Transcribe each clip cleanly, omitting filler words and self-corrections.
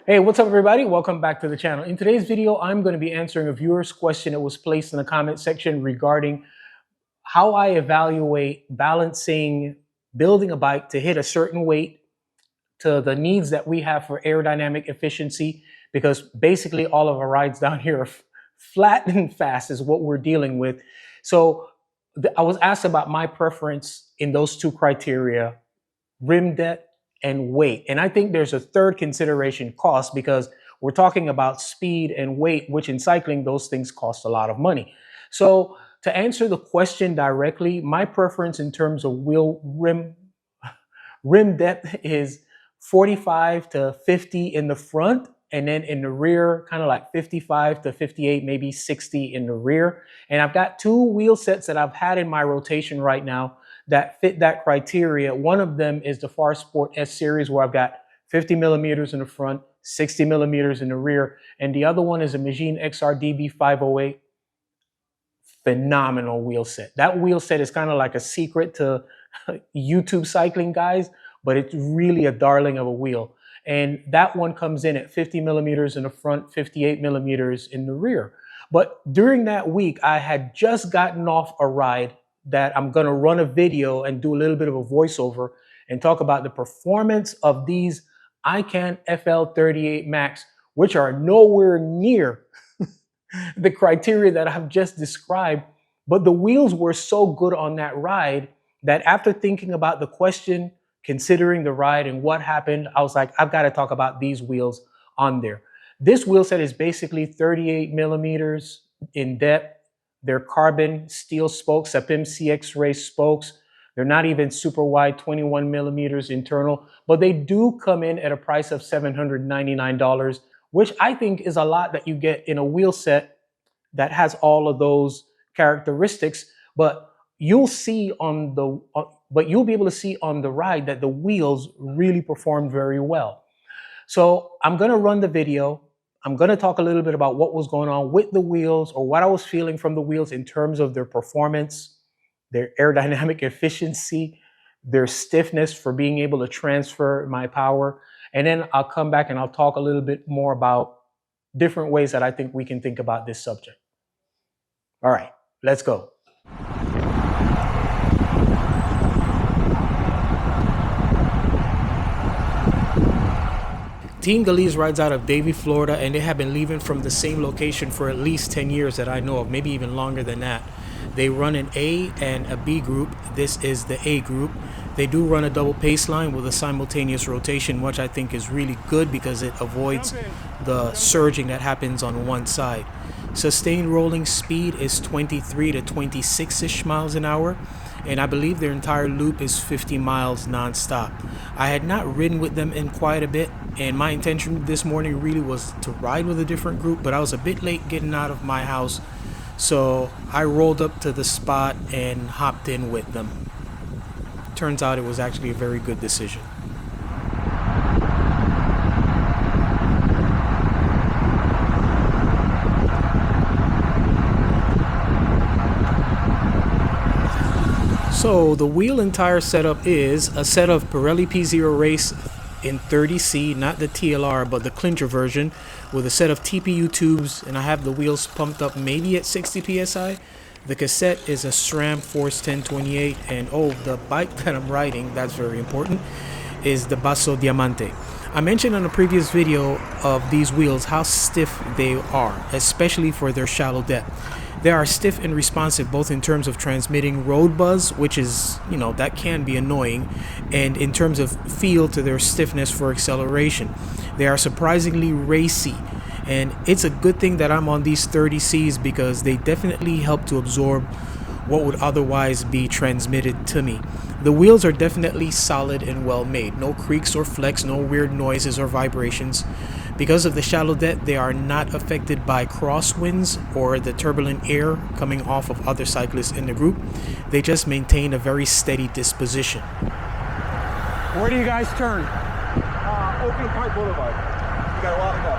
Hey, what's up everybody? Welcome back to the channel. In today's video, I'm going to be answering a viewer's question that was placed in the comment section regarding how I evaluate balancing building a bike to hit a certain weight to the needs that we have for aerodynamic efficiency, because basically all of our rides down here are flat and fast is what we're dealing with. So I was asked about my preference in those two criteria, rim depth and weight. And I think there's a third consideration, cost, because we're talking about speed and weight, which in cycling, those things cost a lot of money. So to answer the question directly, my preference in terms of wheel rim depth is 45 to 50 in the front, and then in the rear, kind of like 55 to 58, maybe 60 in the rear. And I've got two wheel sets that I've had in my rotation right now that fit that criteria. One of them is the Far Sport S series, where I've got 50 millimeters in the front, 60 millimeters in the rear. And the other one is a Magine XR DB508. Phenomenal wheel set. That wheel set is kind of like a secret to YouTube cycling guys, but it's really a darling of a wheel. And that one comes in at 50 millimeters in the front, 58 millimeters in the rear. But during that week, I had just gotten off a ride that I'm going to run a video and do a little bit of a voiceover and talk about the performance of these ICANN FL38 Max, which are nowhere near the criteria that I've just described. But the wheels were so good on that ride that after thinking about the question, considering the ride and what happened, I was like, I've got to talk about these wheels on there. This wheel set is basically 38 millimeters in depth. They're carbon steel spokes, CYCPLUS race spokes. They're not even super wide, 21 millimeters internal, but they do come in at a price of $799, which I think is a lot that you get in a wheel set that has all of those characteristics. But you'll see on the, you'll be able to see on the ride that the wheels really performed very well. So I'm going to run the video. I'm going to talk a little bit about what was going on with the wheels, or what I was feeling from the wheels in terms of their performance, their aerodynamic efficiency, their stiffness for being able to transfer my power. And then I'll come back and I'll talk a little bit more about different ways that I think we can think about this subject. All right, let's go. Team Galease rides out of Davie, Florida, and they have been leaving from the same location for at least 10 years that I know of, maybe even longer than that. They run an A and a B group. This is the A group. They do run a double pace line with a simultaneous rotation, which I think is really good because it avoids the surging that happens on one side. Sustained rolling speed is 23 to 26-ish miles an hour. And I believe their entire loop is 50 miles nonstop. I had not ridden with them in quite a bit, and my intention this morning really was to ride with a different group, but I was a bit late getting out of my house, so I rolled up to the spot and hopped in with them. Turns out it was actually a very good decision. So the wheel and tire setup is a set of Pirelli P0 Race in 30C, not the TLR, but the clincher version, with a set of TPU tubes, and I have the wheels pumped up maybe at 60 PSI. The cassette is a SRAM Force 1028, and oh, the bike that I'm riding, that's very important, is the Basso Diamante. I mentioned on a previous video of these wheels how stiff they are, especially for their shallow depth. They are stiff and responsive both in terms of transmitting road buzz, which is, that can be annoying, and in terms of feel to their stiffness for acceleration. They are surprisingly racy, and it's a good thing that I'm on these 30Cs because they definitely help to absorb what would otherwise be transmitted to me. The wheels are definitely solid and well made. No creaks or flecks, no weird noises or vibrations. Because of the shallow depth, they are not affected by crosswinds or the turbulent air coming off of other cyclists in the group. They just maintain a very steady disposition. Where do you guys turn? Oakland Park Boulevard. You got a while to go.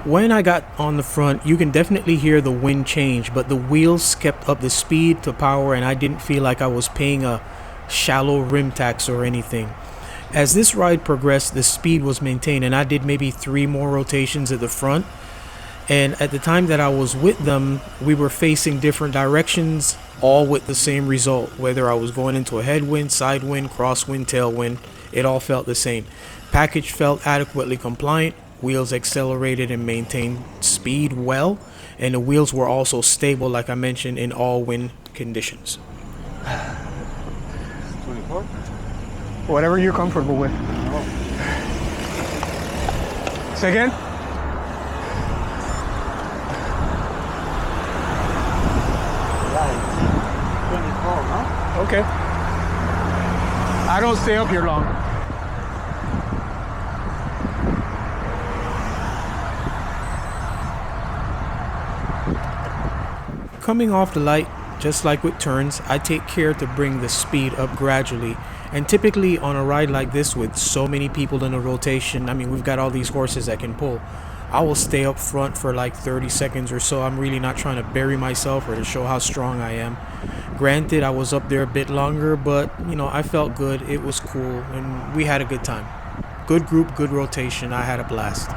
When I got on the front, you can definitely hear the wind change, but the wheels kept up the speed to power and I didn't feel like I was paying a shallow rim tax or anything. As this ride progressed, the speed was maintained and I did maybe 3 more rotations at the front. And at the time that I was with them, we were facing different directions, all with the same result. Whether I was going into a headwind, side wind, crosswind, tailwind, it all felt the same. Package felt adequately compliant, wheels accelerated and maintained speed well, and the wheels were also stable, like I mentioned, in all wind conditions. 24? Whatever you're comfortable with. Say again? Right. 24, no? Okay. I don't stay up here long. Coming off the light, just like with turns, I take care to bring the speed up gradually. And typically on a ride like this with so many people in a rotation, I mean, we've got all these horses that can pull. I will stay up front for like 30 seconds or so. I'm really not trying to bury myself or to show how strong I am. Granted, I was up there a bit longer, but you know, I felt good. It was cool and we had a good time. Good group, good rotation. I had a blast.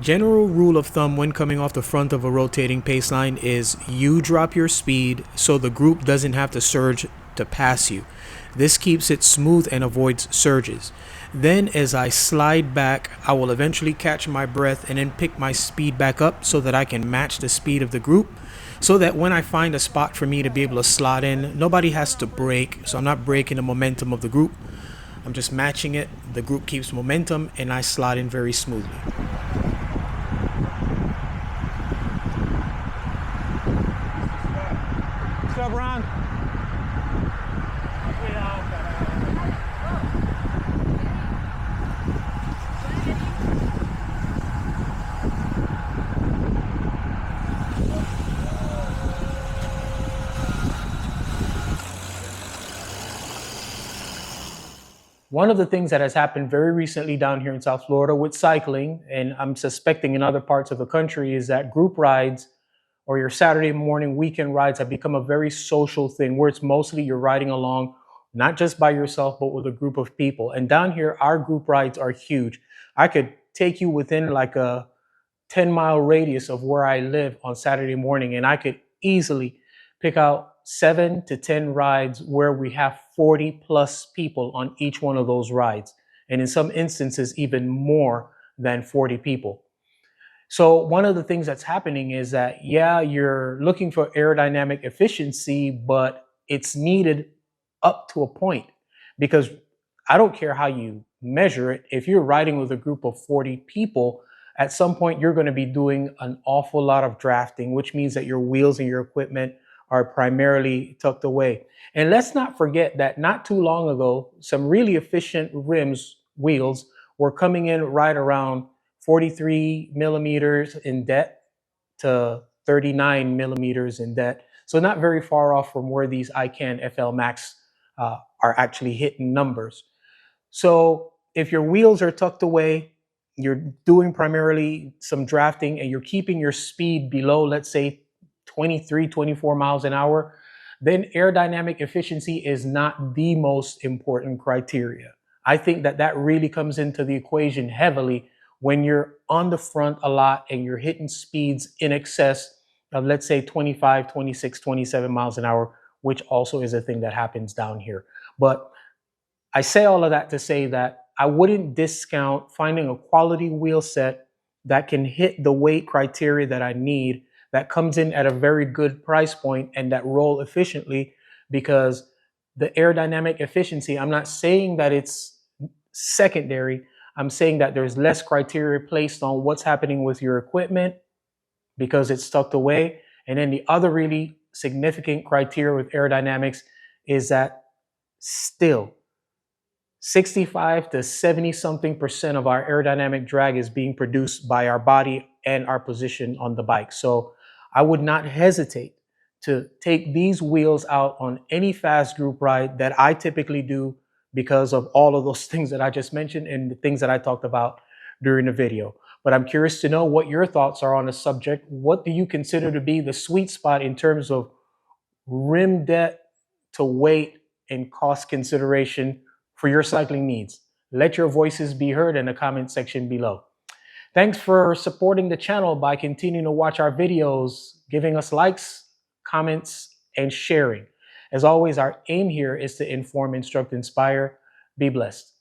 General rule of thumb when coming off the front of a rotating pace line is you drop your speed so the group doesn't have to surge to pass you. This keeps it smooth and avoids surges. Then as I slide back, I will eventually catch my breath and then pick my speed back up so that I can match the speed of the group, so that when I find a spot for me to be able to slot in, nobody has to brake, so I'm not breaking the momentum of the group. I'm just matching it, the group keeps momentum, and I slot in very smoothly. What's up, Ron? One of the things that has happened very recently down here in South Florida with cycling, and I'm suspecting in other parts of the country, is that group rides or your Saturday morning weekend rides have become a very social thing where it's mostly you're riding along, not just by yourself, but with a group of people. And down here, our group rides are huge. I could take you within like a 10-mile radius of where I live on Saturday morning, and I could easily pick out 7 to 10 rides where we have 40 plus people on each one of those rides. And in some instances, even more than 40 people. So one of the things that's happening is that, yeah, you're looking for aerodynamic efficiency, but it's needed up to a point, because I don't care how you measure it. If you're riding with a group of 40 people, at some point you're going to be doing an awful lot of drafting, which means that your wheels and your equipment are primarily tucked away. And let's not forget that not too long ago, some really efficient wheels were coming in right around 43 millimeters in depth to 39 millimeters in depth. So not very far off from where these ICANN FL Max are actually hitting numbers. So if your wheels are tucked away, you're doing primarily some drafting and you're keeping your speed below, let's say 23, 24 miles an hour, then aerodynamic efficiency is not the most important criteria. I think that that really comes into the equation heavily when you're on the front a lot and you're hitting speeds in excess of, let's say, 25, 26, 27 miles an hour, which also is a thing that happens down here. But I say all of that to say that I wouldn't discount finding a quality wheel set that can hit the weight criteria that I need, that comes in at a very good price point and that roll efficiently, because the aerodynamic efficiency, I'm not saying that it's secondary. I'm saying that there's less criteria placed on what's happening with your equipment because it's tucked away. And then the other really significant criteria with aerodynamics is that still 65 to 70 something percent of our aerodynamic drag is being produced by our body and our position on the bike. So I would not hesitate to take these wheels out on any fast group ride that I typically do, because of all of those things that I just mentioned and the things that I talked about during the video. But I'm curious to know what your thoughts are on the subject. What do you consider to be the sweet spot in terms of rim depth to weight and cost consideration for your cycling needs? Let your voices be heard in the comment section below. Thanks for supporting the channel by continuing to watch our videos, giving us likes, comments, and sharing. As always, our aim here is to inform, instruct, inspire. Be blessed.